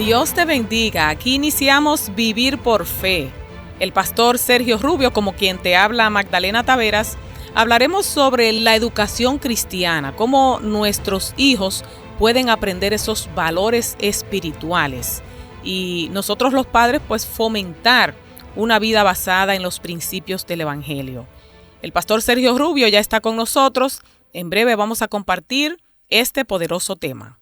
Dios te bendiga. Aquí iniciamos Vivir por Fe. El pastor Sergio Rubio, como quien te habla, Magdalena Taveras, hablaremos sobre la educación cristiana, cómo nuestros hijos pueden aprender esos valores espirituales y nosotros los padres pues fomentar una vida basada en los principios del Evangelio. El pastor Sergio Rubio ya está con nosotros. En breve vamos a compartir este poderoso tema.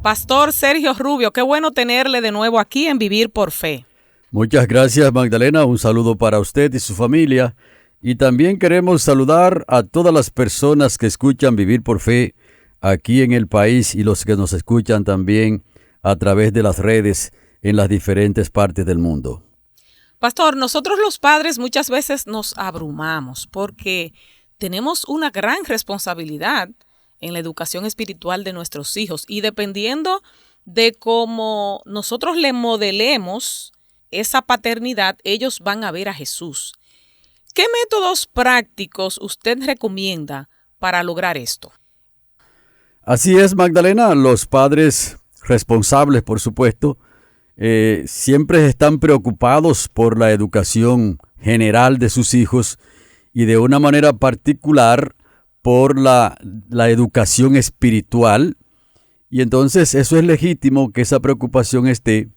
Pastor Sergio Rubio, qué bueno tenerle de nuevo aquí en Vivir por Fe. Muchas gracias, Magdalena. Un saludo para usted y su familia. Y también queremos saludar a todas las personas que escuchan Vivir por Fe aquí en el país y los que nos escuchan también a través de las redes en las diferentes partes del mundo. Pastor, nosotros los padres muchas veces nos abrumamos porque tenemos una gran responsabilidad en la educación espiritual de nuestros hijos y dependiendo de cómo nosotros le modelemos esa paternidad, ellos van a ver a Jesús. ¿Qué métodos prácticos usted recomienda para lograr esto? Así es, Magdalena. Los padres responsables, por supuesto, siempre están preocupados por la educación general de sus hijos y de una manera particular por la educación espiritual. Y entonces eso es legítimo que esa preocupación esté.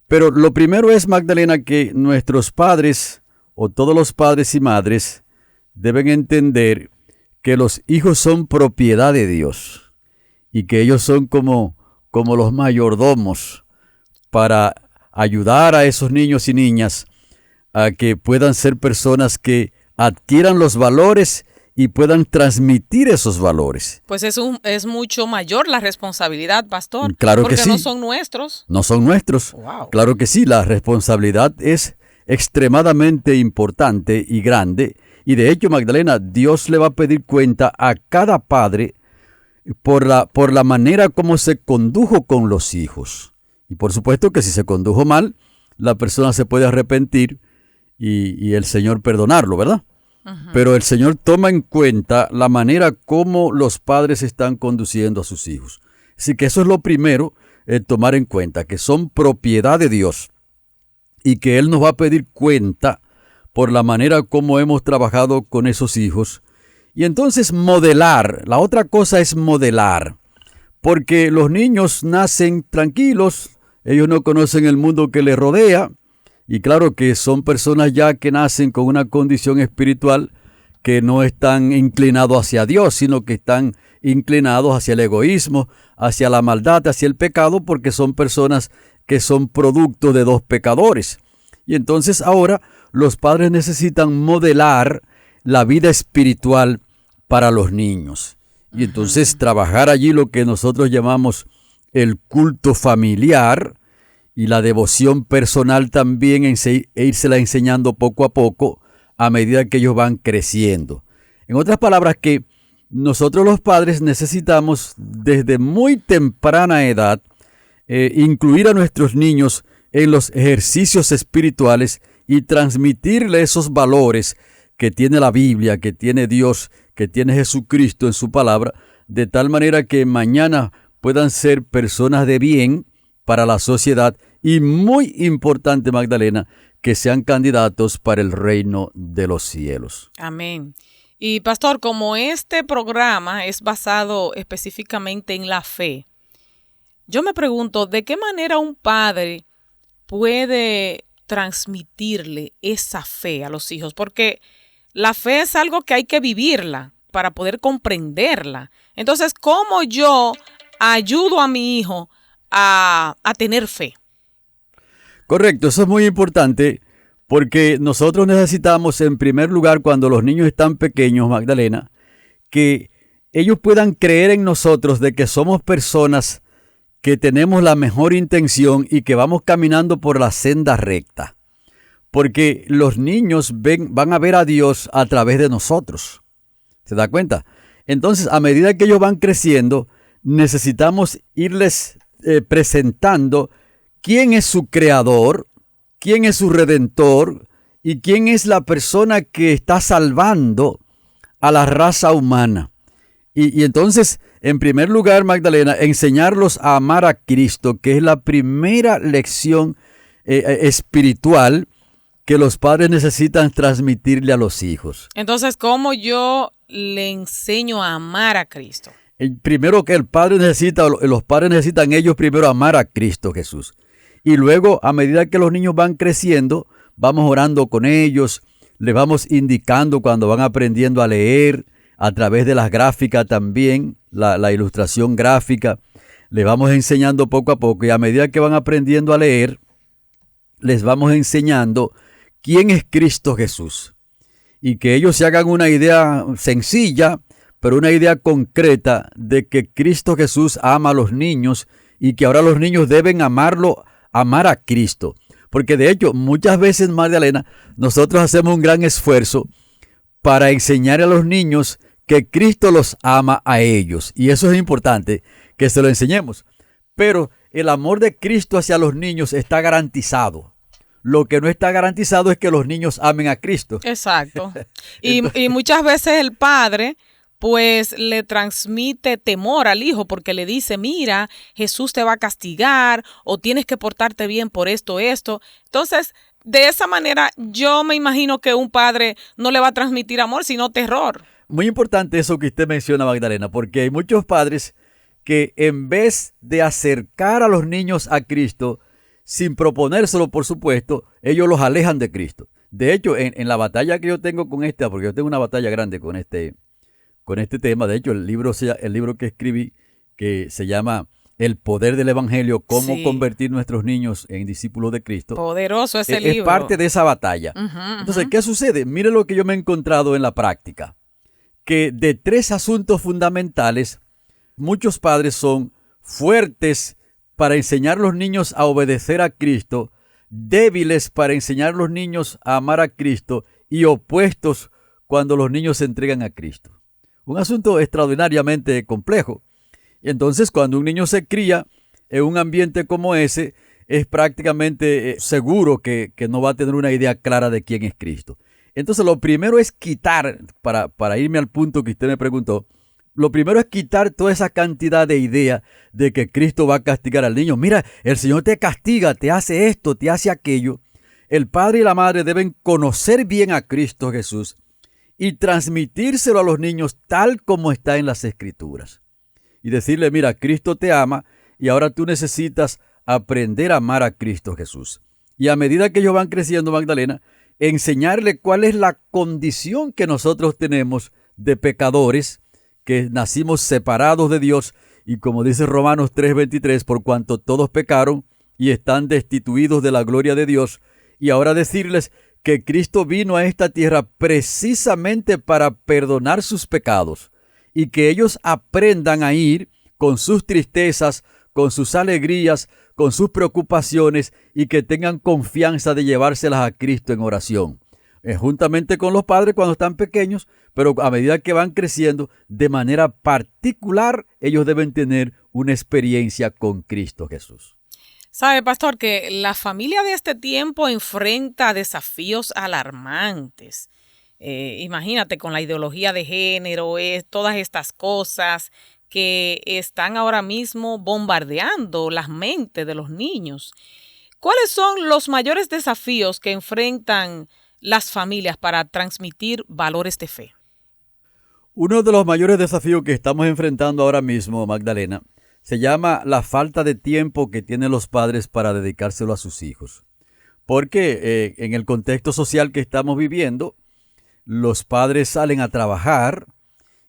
Pero lo primero es, Magdalena, que nuestros padres o todos los padres y madres deben entender que los hijos son propiedad de Dios y que ellos son como los mayordomos para ayudar a esos niños y niñas a que puedan ser personas que adquieran los valores y puedan transmitir esos valores. Pues es mucho mayor la responsabilidad, pastor. Claro que sí. Porque no son nuestros. No son nuestros. Wow. Claro que sí, la responsabilidad es extremadamente importante y grande. Y de hecho, Magdalena, Dios le va a pedir cuenta a cada padre por la manera como se condujo con los hijos. Y por supuesto que si se condujo mal, la persona se puede arrepentir y el Señor perdonarlo, ¿verdad? Uh-huh. Pero el Señor toma en cuenta la manera como los padres están conduciendo a sus hijos. Así que eso es lo primero, tomar en cuenta, que son propiedad de Dios y que Él nos va a pedir cuenta por la manera como hemos trabajado con esos hijos. Y entonces modelar, la otra cosa es modelar, porque los niños nacen tranquilos, ellos no conocen el mundo que les rodea. Y claro que son personas ya que nacen con una condición espiritual que no están inclinados hacia Dios, sino que están inclinados hacia el egoísmo, hacia la maldad, hacia el pecado, porque son personas que son producto de dos pecadores. Y entonces ahora los padres necesitan modelar la vida espiritual para los niños. Y entonces trabajar allí lo que nosotros llamamos el culto familiar, y la devoción personal también e írsela enseñando poco a poco a medida que ellos van creciendo. En otras palabras, que nosotros los padres necesitamos desde muy temprana edad incluir a nuestros niños en los ejercicios espirituales y transmitirle esos valores que tiene la Biblia, que tiene Dios, que tiene Jesucristo en su palabra, de tal manera que mañana puedan ser personas de bien para la sociedad y muy importante, Magdalena, que sean candidatos para el reino de los cielos. Amén. Y pastor, como este programa es basado específicamente en la fe, yo me pregunto, ¿de qué manera un padre puede transmitirle esa fe a los hijos? Porque la fe es algo que hay que vivirla para poder comprenderla. Entonces, ¿cómo yo ayudo a mi hijo a tener fe? Correcto, eso es muy importante porque nosotros necesitamos, en primer lugar, cuando los niños están pequeños, Magdalena, que ellos puedan creer en nosotros de que somos personas que tenemos la mejor intención y que vamos caminando por la senda recta. Porque los niños van a ver a Dios a través de nosotros. ¿Se da cuenta? Entonces, a medida que ellos van creciendo, necesitamos irles presentando quién es su creador, quién es su redentor y quién es la persona que está salvando a la raza humana. Y entonces, en primer lugar, Magdalena, enseñarlos a amar a Cristo, que es la primera lección espiritual que los padres necesitan transmitirle a los hijos. Entonces, ¿cómo yo le enseño a amar a Cristo? Primero que los padres necesitan ellos primero amar a Cristo Jesús. Y luego, a medida que los niños van creciendo, vamos orando con ellos, les vamos indicando cuando van aprendiendo a leer, a través de las gráficas también, la ilustración gráfica, les vamos enseñando poco a poco, y a medida que van aprendiendo a leer, les vamos enseñando quién es Cristo Jesús. Y que ellos se hagan una idea sencilla, pero una idea concreta de que Cristo Jesús ama a los niños y que ahora los niños deben amar a Cristo. Porque de hecho, muchas veces, Magdalena, nosotros hacemos un gran esfuerzo para enseñar a los niños que Cristo los ama a ellos. Y eso es importante, que se lo enseñemos. Pero el amor de Cristo hacia los niños está garantizado. Lo que no está garantizado es que los niños amen a Cristo. Exacto. Y muchas veces el padre pues le transmite temor al hijo porque le dice, mira, Jesús te va a castigar o tienes que portarte bien por esto. Entonces, de esa manera, yo me imagino que un padre no le va a transmitir amor, sino terror. Muy importante eso que usted menciona, Magdalena, porque hay muchos padres que en vez de acercar a los niños a Cristo, sin proponérselo, por supuesto, ellos los alejan de Cristo. De hecho, en la batalla que yo tengo con porque yo tengo una batalla grande con este tema. De hecho, el libro que escribí, que se llama El poder del Evangelio, cómo convertir nuestros niños en discípulos de Cristo. Poderoso ese libro. Es parte de esa batalla. Entonces, ¿qué sucede? Mire lo que yo me he encontrado en la práctica. Que de 3 asuntos fundamentales, muchos padres son fuertes para enseñar a los niños a obedecer a Cristo, débiles para enseñar a los niños a amar a Cristo y opuestos cuando los niños se entregan a Cristo. Un asunto extraordinariamente complejo. Y entonces, cuando un niño se cría en un ambiente como ese, es prácticamente seguro que no va a tener una idea clara de quién es Cristo. Entonces, lo primero es quitar, para irme al punto que usted me preguntó, lo primero es quitar toda esa cantidad de idea de que Cristo va a castigar al niño. Mira, el Señor te castiga, te hace esto, te hace aquello. El padre y la madre deben conocer bien a Cristo Jesús y transmitírselo a los niños tal como está en las Escrituras. Y decirle, mira, Cristo te ama y ahora tú necesitas aprender a amar a Cristo Jesús. Y a medida que ellos van creciendo, Magdalena, enseñarle cuál es la condición que nosotros tenemos de pecadores, que nacimos separados de Dios, y como dice Romanos 3:23, por cuanto todos pecaron y están destituidos de la gloria de Dios, y ahora decirles que Cristo vino a esta tierra precisamente para perdonar sus pecados, y que ellos aprendan a ir con sus tristezas, con sus alegrías, con sus preocupaciones, y que tengan confianza de llevárselas a Cristo en oración. Juntamente con los padres cuando están pequeños, pero a medida que van creciendo, de manera particular, ellos deben tener una experiencia con Cristo Jesús. Sabe, pastor, que la familia de este tiempo enfrenta desafíos alarmantes. Imagínate con la ideología de género, todas estas cosas que están ahora mismo bombardeando las mentes de los niños. ¿Cuáles son los mayores desafíos que enfrentan las familias para transmitir valores de fe? Uno de los mayores desafíos que estamos enfrentando ahora mismo, Magdalena, se llama la falta de tiempo que tienen los padres para dedicárselo a sus hijos. Porque en el contexto social que estamos viviendo, los padres salen a trabajar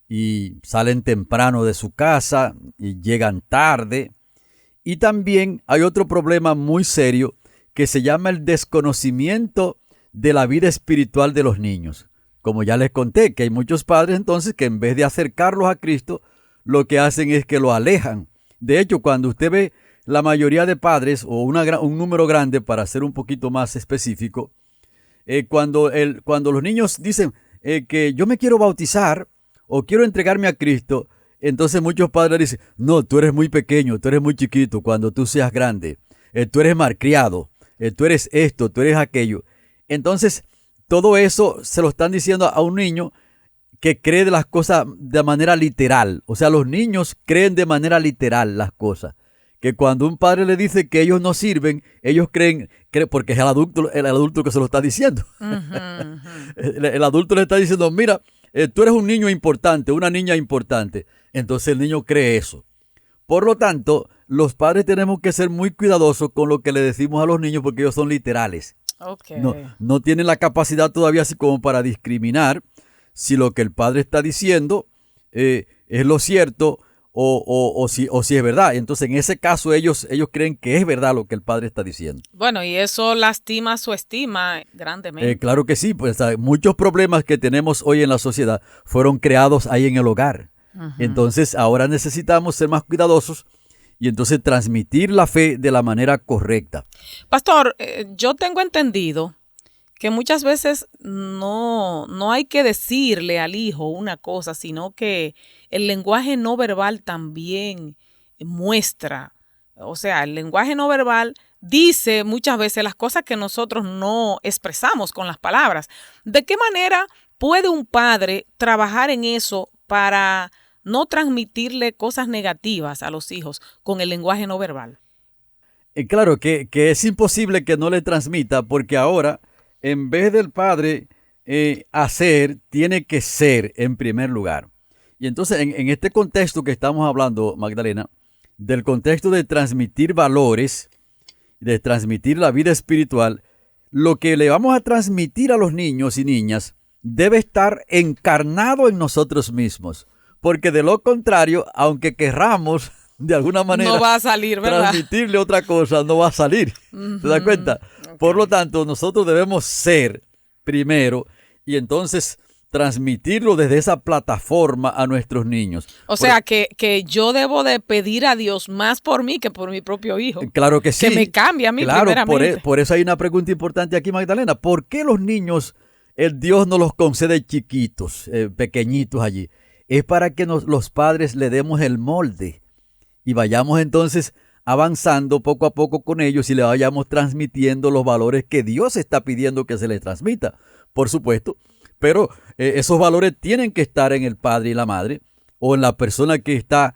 y salen temprano de su casa y llegan tarde. Y también hay otro problema muy serio que se llama el desconocimiento de la vida espiritual de los niños. Como ya les conté, que hay muchos padres entonces que en vez de acercarlos a Cristo, lo que hacen es que lo alejan. De hecho, cuando usted ve la mayoría de padres, o un número grande, para ser un poquito más específico, cuando los niños dicen que yo me quiero bautizar o quiero entregarme a Cristo, entonces muchos padres dicen, no, tú eres muy pequeño, tú eres muy chiquito, cuando tú seas grande, tú eres malcriado, tú eres esto, tú eres aquello. Entonces, todo eso se lo están diciendo a un niño que cree de las cosas de manera literal. O sea, los niños creen de manera literal las cosas. Que cuando un padre le dice que ellos no sirven, ellos creen porque es el adulto que se lo está diciendo. El adulto le está diciendo, mira, tú eres un niño importante, una niña importante. Entonces el niño cree eso. Por lo tanto, los padres tenemos que ser muy cuidadosos con lo que le decimos a los niños porque ellos son literales. Okay. No tienen la capacidad todavía así como para discriminar si lo que el padre está diciendo es lo cierto o si es verdad. Entonces, en ese caso, ellos creen que es verdad lo que el padre está diciendo. Bueno, y eso lastima su estima grandemente. Claro que sí, pues muchos problemas que tenemos hoy en la sociedad fueron creados ahí en el hogar. Uh-huh. Entonces, ahora necesitamos ser más cuidadosos y entonces transmitir la fe de la manera correcta. Pastor, yo tengo entendido que muchas veces no hay que decirle al hijo una cosa, sino que el lenguaje no verbal también muestra. O sea, el lenguaje no verbal dice muchas veces las cosas que nosotros no expresamos con las palabras. ¿De qué manera puede un padre trabajar en eso para no transmitirle cosas negativas a los hijos con el lenguaje no verbal? Claro que es imposible que no le transmita, porque ahora, en vez del padre hacer, tiene que ser en primer lugar. Y entonces, en este contexto que estamos hablando, Magdalena, del contexto de transmitir valores, de transmitir la vida espiritual, lo que le vamos a transmitir a los niños y niñas debe estar encarnado en nosotros mismos. Porque de lo contrario, aunque querramos de alguna manera no va a salir, ¿verdad? Transmitirle otra cosa, no va a salir. Uh-huh. ¿Te das cuenta? Okay. Por lo tanto, nosotros debemos ser primero y entonces transmitirlo desde esa plataforma a nuestros niños. O sea, que yo debo de pedir a Dios más por mí que por mi propio hijo. Claro que sí. Que me cambie a mí primeramente. Claro, por eso hay una pregunta importante aquí, Magdalena. ¿Por qué los niños, Dios nos los concede chiquitos, pequeñitos allí? Es para que los padres le demos el molde y vayamos entonces avanzando poco a poco con ellos y le vayamos transmitiendo los valores que Dios está pidiendo que se les transmita, por supuesto. Pero esos valores tienen que estar en el padre y la madre o en la persona que está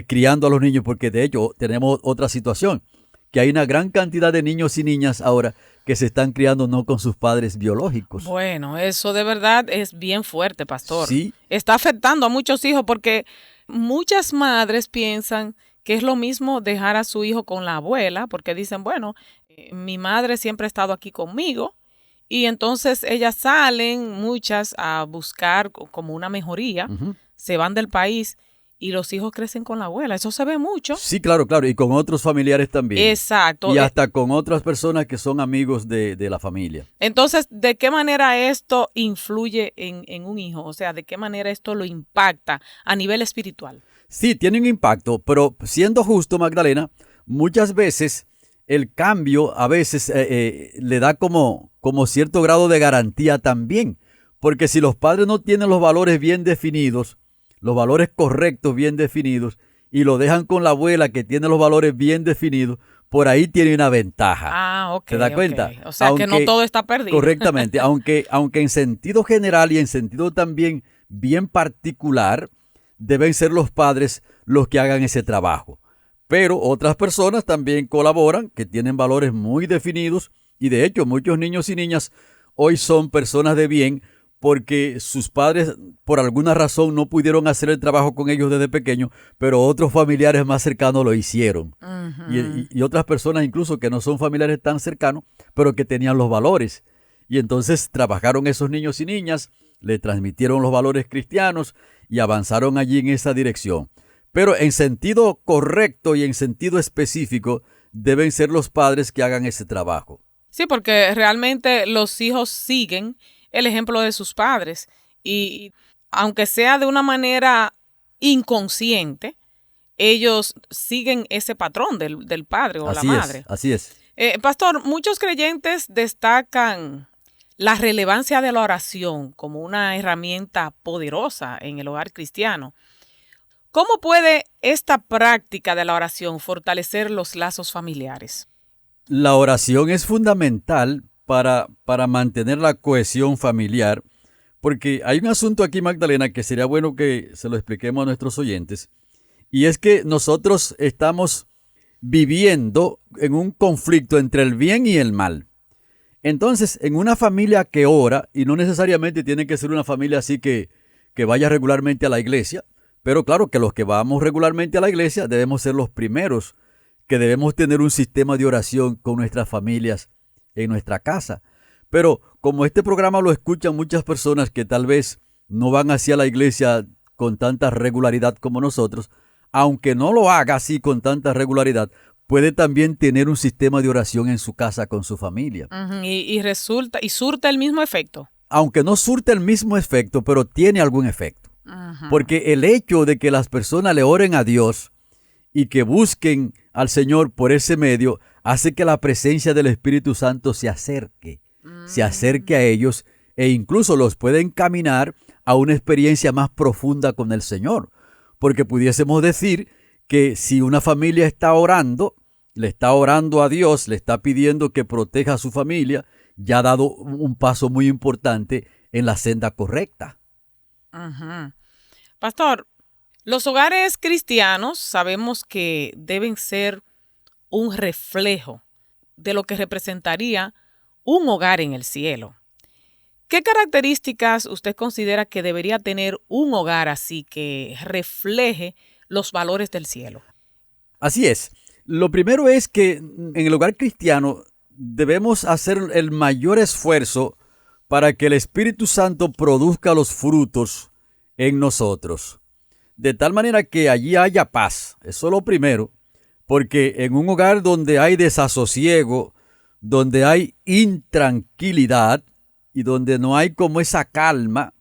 criando a los niños, porque de hecho tenemos otra situación, que hay una gran cantidad de niños y niñas ahora que se están criando no con sus padres biológicos. Bueno, eso de verdad es bien fuerte, pastor. Sí. Está afectando a muchos hijos porque muchas madres piensan que es lo mismo dejar a su hijo con la abuela, porque dicen, bueno, mi madre siempre ha estado aquí conmigo, y entonces ellas salen, muchas, a buscar como una mejoría, uh-huh. Se van del país y los hijos crecen con la abuela. Eso se ve mucho. Sí, claro, y con otros familiares también. Exacto. Y hasta con otras personas que son amigos de la familia. Entonces, ¿de qué manera esto influye en un hijo? O sea, ¿de qué manera esto lo impacta a nivel espiritual? Sí, tiene un impacto, pero siendo justo, Magdalena, muchas veces el cambio a veces le da como cierto grado de garantía también. Porque si los padres no tienen los valores bien definidos, los valores correctos bien definidos, y lo dejan con la abuela que tiene los valores bien definidos, por ahí tiene una ventaja. Ah, ok. ¿Te das cuenta? O sea, que no todo está perdido. Correctamente, aunque en sentido general y en sentido también bien particular, deben ser los padres los que hagan ese trabajo. Pero otras personas también colaboran, que tienen valores muy definidos, y de hecho muchos niños y niñas hoy son personas de bien porque sus padres por alguna razón no pudieron hacer el trabajo con ellos desde pequeños, pero otros familiares más cercanos lo hicieron. Uh-huh. Y otras personas incluso que no son familiares tan cercanos, pero que tenían los valores. Y entonces trabajaron esos niños y niñas, le transmitieron los valores cristianos y avanzaron allí en esa dirección. Pero en sentido correcto y en sentido específico, deben ser los padres que hagan ese trabajo. Sí, porque realmente los hijos siguen el ejemplo de sus padres y aunque sea de una manera inconsciente, ellos siguen ese patrón del padre o la madre. Así es. Pastor, muchos creyentes destacan la relevancia de la oración como una herramienta poderosa en el hogar cristiano. ¿Cómo puede esta práctica de la oración fortalecer los lazos familiares? La oración es fundamental para mantener la cohesión familiar, porque hay un asunto aquí, Magdalena, que sería bueno que se lo expliquemos a nuestros oyentes, y es que nosotros estamos viviendo en un conflicto entre el bien y el mal. Entonces, en una familia que ora, y no necesariamente tiene que ser una familia así que vaya regularmente a la iglesia, pero claro que los que vamos regularmente a la iglesia debemos ser los primeros que debemos tener un sistema de oración con nuestras familias en nuestra casa. Pero como este programa lo escuchan muchas personas que tal vez no van hacia la iglesia con tanta regularidad como nosotros, aunque no lo haga así con tanta regularidad, puede también tener un sistema de oración en su casa con su familia. Y resulta, y surte el mismo efecto. Aunque no surte el mismo efecto, pero tiene algún efecto. Porque el hecho de que las personas le oren a Dios y que busquen al Señor por ese medio, hace que la presencia del Espíritu Santo se acerque a ellos e incluso los puede encaminar a una experiencia más profunda con el Señor. Porque pudiésemos decir que si una familia está orando, le está orando a Dios, le está pidiendo que proteja a su familia, ya ha dado un paso muy importante en la senda correcta. Pastor, los hogares cristianos sabemos que deben ser un reflejo de lo que representaría un hogar en el cielo. ¿Qué características usted considera que debería tener un hogar así que refleje los valores del cielo? Así es. Lo primero es que en el hogar cristiano debemos hacer el mayor esfuerzo para que el Espíritu Santo produzca los frutos en nosotros. De tal manera que allí haya paz. Eso es lo primero. Porque en un hogar donde hay desasosiego, donde hay intranquilidad y donde no hay como esa calma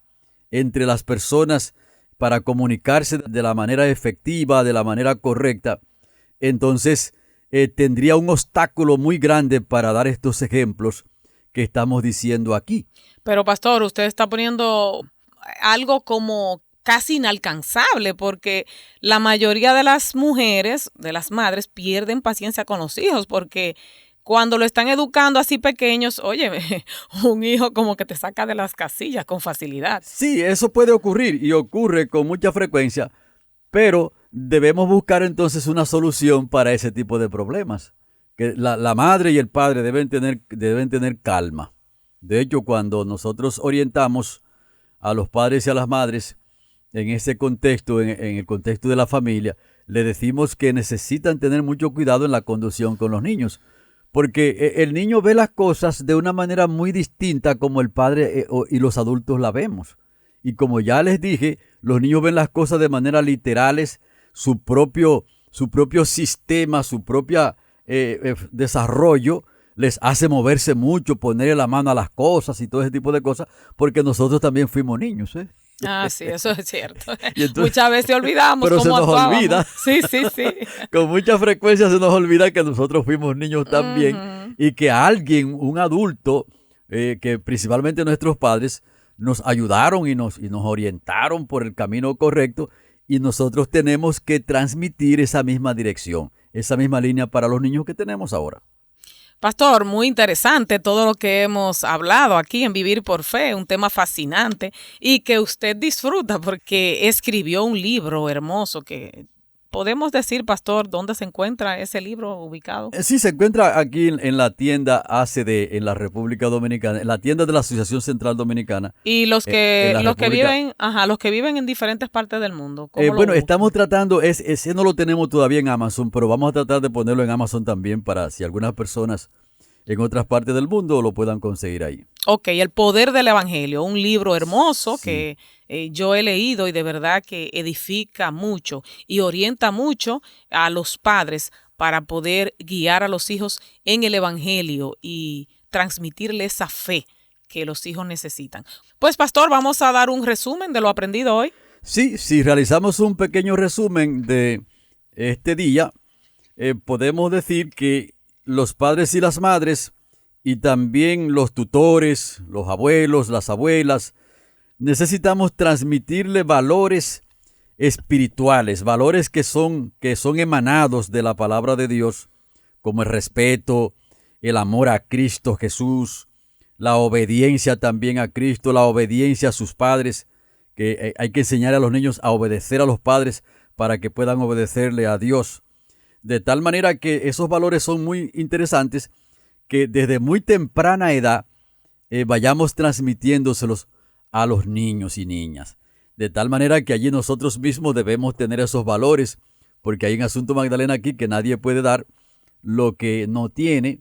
entre las personas para comunicarse de la manera efectiva, de la manera correcta, entonces tendría un obstáculo muy grande para dar estos ejemplos que estamos diciendo aquí. Pero pastor, usted está poniendo algo como casi inalcanzable, porque la mayoría de las mujeres, de las madres, pierden paciencia con los hijos, porque cuando lo están educando así pequeños, oye, un hijo como que te saca de las casillas con facilidad. Sí, eso puede ocurrir y ocurre con mucha frecuencia, pero debemos buscar entonces una solución para ese tipo de problemas. Que la madre y el padre deben tener calma. De hecho, cuando nosotros orientamos a los padres y a las madres en ese contexto, en el contexto de la familia, le decimos que necesitan tener mucho cuidado en la conducción con los niños. Porque el niño ve las cosas de una manera muy distinta como el padre y los adultos la vemos. Y como ya les dije, los niños ven las cosas de manera literales, su propio sistema, su propio desarrollo les hace moverse mucho, ponerle la mano a las cosas y todo ese tipo de cosas, porque nosotros también fuimos niños, ¿eh? Ah, sí, eso es cierto. Entonces, muchas veces olvidamos pero cómo se nos actuábamos. olvida. Sí. Con mucha frecuencia se nos olvida que nosotros fuimos niños también y que alguien, un adulto, que principalmente nuestros padres, nos ayudaron y nos orientaron por el camino correcto y nosotros tenemos que transmitir esa misma dirección, esa misma línea para los niños que tenemos ahora. Pastor, muy interesante todo lo que hemos hablado aquí en Vivir por Fe, un tema fascinante y que usted disfruta porque escribió un libro hermoso que podemos decir, pastor, ¿dónde se encuentra ese libro ubicado? Sí, se encuentra aquí en la tienda ACD en la República Dominicana, en la tienda de la Asociación Central Dominicana. Y los que viven en diferentes partes del mundo. ¿Cómo bueno, estamos tratando, ese no lo tenemos todavía en Amazon, pero vamos a tratar de ponerlo en Amazon también para si algunas personas en otras partes del mundo lo puedan conseguir ahí. Ok, El Poder del Evangelio, un libro hermoso que yo he leído y de verdad que edifica mucho y orienta mucho a los padres para poder guiar a los hijos en el Evangelio y transmitirle esa fe que los hijos necesitan. Pues, pastor, vamos a dar un resumen de lo aprendido hoy. Sí, si realizamos un pequeño resumen de este día, podemos decir que los padres y las madres y también los tutores, los abuelos, las abuelas, necesitamos transmitirle valores espirituales, valores que son emanados de la palabra de Dios, como el respeto, el amor a Cristo Jesús, la obediencia también a Cristo, la obediencia a sus padres, que hay que enseñar a los niños a obedecer a los padres para que puedan obedecerle a Dios. De tal manera que esos valores son muy interesantes, que desde muy temprana edad vayamos transmitiéndoselos a los niños y niñas. De tal manera que allí nosotros mismos debemos tener esos valores, porque hay un asunto, Magdalena, aquí que nadie puede dar lo que no tiene,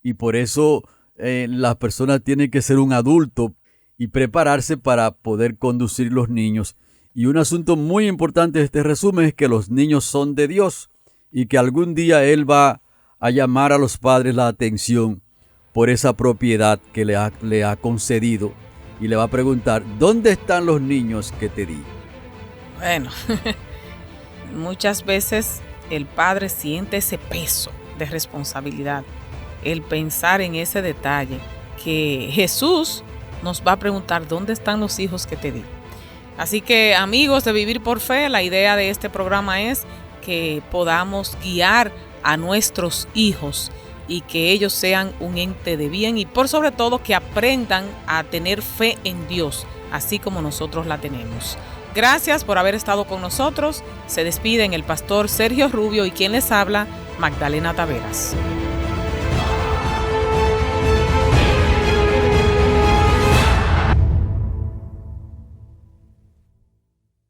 y por eso las personas tienen que ser un adulto y prepararse para poder conducir los niños. Y un asunto muy importante de este resumen es que los niños son de Dios y que algún día Él va a llamar a los padres la atención por esa propiedad que le ha concedido, y le va a preguntar: ¿dónde están los niños que te di? Bueno, muchas veces el padre siente ese peso de responsabilidad, el pensar en ese detalle, que Jesús nos va a preguntar: ¿dónde están los hijos que te di? Así que, amigos de Vivir por Fe, la idea de este programa es que podamos guiar a nuestros hijos y que ellos sean un ente de bien, y por sobre todo que aprendan a tener fe en Dios, así como nosotros la tenemos. Gracias por haber estado con nosotros. Se despiden el pastor Sergio Rubio y quien les habla, Magdalena Taveras.